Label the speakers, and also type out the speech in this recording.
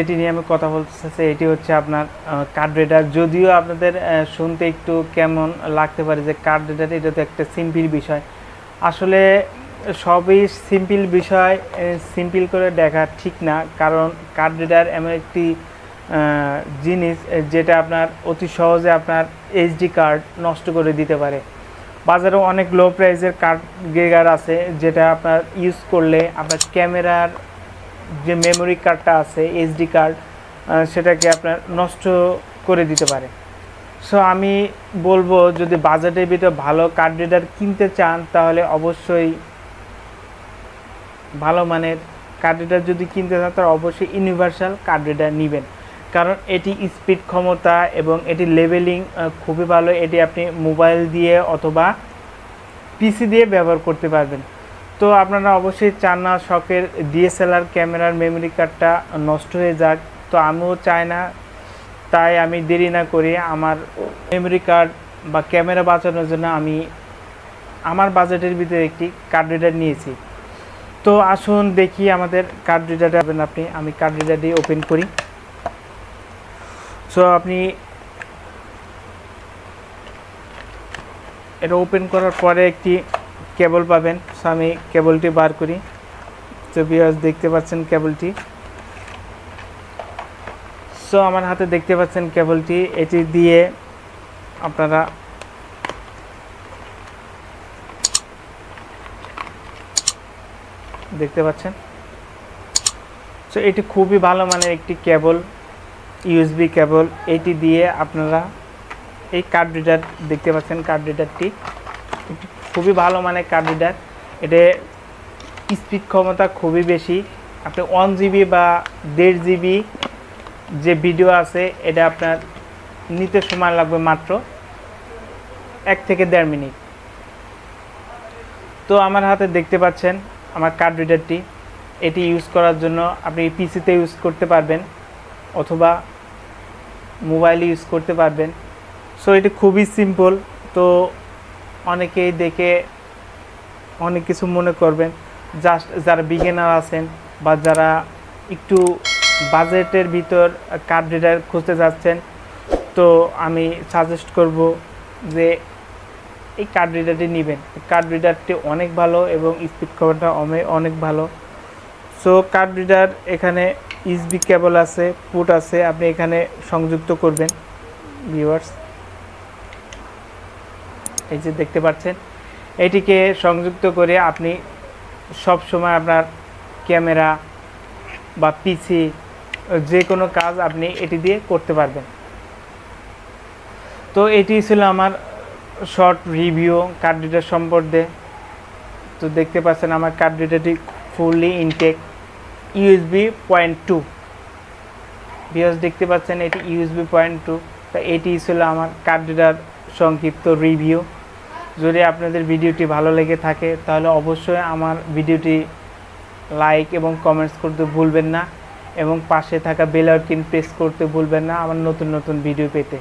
Speaker 1: এটি নিয়ে আমি কথা বলতে চাচ্ছি, এটি হচ্ছে আপনার কার্ড রিডার। যদিও আপনাদের শুনতে একটু কেমন লাগতে পারে যে কার্ড রিডার, এটা তো একটা সিম্পল বিষয়। আসলে সবই সিম্পল বিষয় সিম্পল করে দেখা ঠিক না, কারণ কার্ড রিডার এমন একটি জিনিস যেটা আপনার অতি সহজে আপনার এইচডি কার্ড নষ্ট করে দিতে পারে। বাজারে অনেক লো প্রাইসের কার্ড রিডার আছে যেটা আপনার ইউজ করলে আপনার ক্যামেরার যে মেমোরি কার্ডটা আছে, এইচডি কার্ড, সেটাকে আপনার নষ্ট করে দিতে পারে। সো আমি বলবো, যদি বাজেটের ভিতরে ভালো কার্ড রিডার কিনতে চান তাহলে অবশ্যই ভালো মানের কার্ড রিডার যদি কিনতে চান তাহলে অবশ্যই ইউনিভার্সাল কার্ড রিডার নেবেন, কারণ এটি স্পিড ক্ষমতা এবং এটি লেভেলিং খুবই ভালো। এটি আপনি মোবাইল দিয়ে অথবা পিসি দিয়ে ব্যবহার করতে পারবেন। তো আপনারা অবশ্যই চান না শখের ডিএসএলআর ক্যামেরার মেমোরি কার্ডটা নষ্ট হয়ে যাক। তো আমিও চাই না, তাই আমি দেরি না করে আমার মেমোরি কার্ড বা ক্যামেরা বাঁচানোর জন্য আমি আমার বাজেটের ভিতরে একটি কার্ড রিডার নিয়েছি। তো আসুন দেখি আমাদের কার্ড রিডারটা আমি কার্ড রিডারটি ওপেন করি। সো আপনি এটা ওপেন করার পরে একটি কেবল পাবেন। সো আমি কেবলটি বার করি। তো ভিউয়ার্স দেখতে পাচ্ছেন কেবলটি। সো আমার হাতে দেখতে পাচ্ছেন কেবলটি। এটি দিয়ে আপনারা দেখতে পাচ্ছেন। সো এটি খুবই ভালো মানের একটি কেবল, ইউএসবি কেবল। এটি দিয়ে আপনারা এই কার্ড রিডার দেখতে পাচ্ছেন, কার্ড রিডারটি খুবই ভালো মানের কার্ড রিডার। এটা স্পিড ক্ষমতা খুবই বেশি। আপনি 1 জিবি বা 1.5 জিবি যে ভিডিও আছে এটা আপনার নিতে সময় লাগবে মাত্র 1 থেকে 1.5 মিনিট। তো আমার হাতে দেখতে পাচ্ছেন আমার কার্ড রিডারটি। এটি ইউজ করার জন্য আপনি পিসিতে ইউজ করতে পারবেন অথবা মোবাইলে ইউজ করতে পারবেন। সো এটি খুবই সিম্পল। তো অনেকেই দেখে অনেক কিছু মনে করবেন। জাস্ট যারা বিগিনার আছেন বা যারা একটু বাজেটের ভিতর কার্ড রিডার খুঁজতে যাচ্ছেন, তো আমি সাজেস্ট করব যে এই কার্ড রিডারটি নেবেন। কার্ড রিডারটি অনেক ভালো এবং স্পিড ক্ষমতা অনেক ভালো। সো কার্ড রিডার এখানে ইউএসবি কেবল আছে, পুট আছে, আপনি এখানে সংযুক্ত করবেন। ভিউয়ার্স এই যে দেখতে পাচ্ছেন, এটিকে সংযুক্ত করে আপনি সব সময় আপনার ক্যামেরা বা পিসি যে কোনো কাজ আপনি এটি দিয়ে করতে পারবেন। তো এটি ছিল আমার শর্ট রিভিউ কার্ড রিডার সম্পর্কে। তো দেখতে পাচ্ছেন আমার কার্ড রিডারটি ফুললি ইনটেক, ইউএসবি 0.2। ভিউয়ার্স দেখতে পাচ্ছেন এটি ইউএসবি 0.2। তো এটি ছিল আমার কার্ড রিডার সংক্ষিপ্ত রিভিউ। যদি আপনাদের ভিডিওটি ভালো লেগে থাকে তাহলে অবশ্যই আমার ভিডিওটি লাইক এবং কমেন্টস করতে ভুলবেন না, এবং পাশে থাকা বেল আইকন প্রেস করতে ভুলবেন না আমার নতুন নতুন ভিডিও পেতে।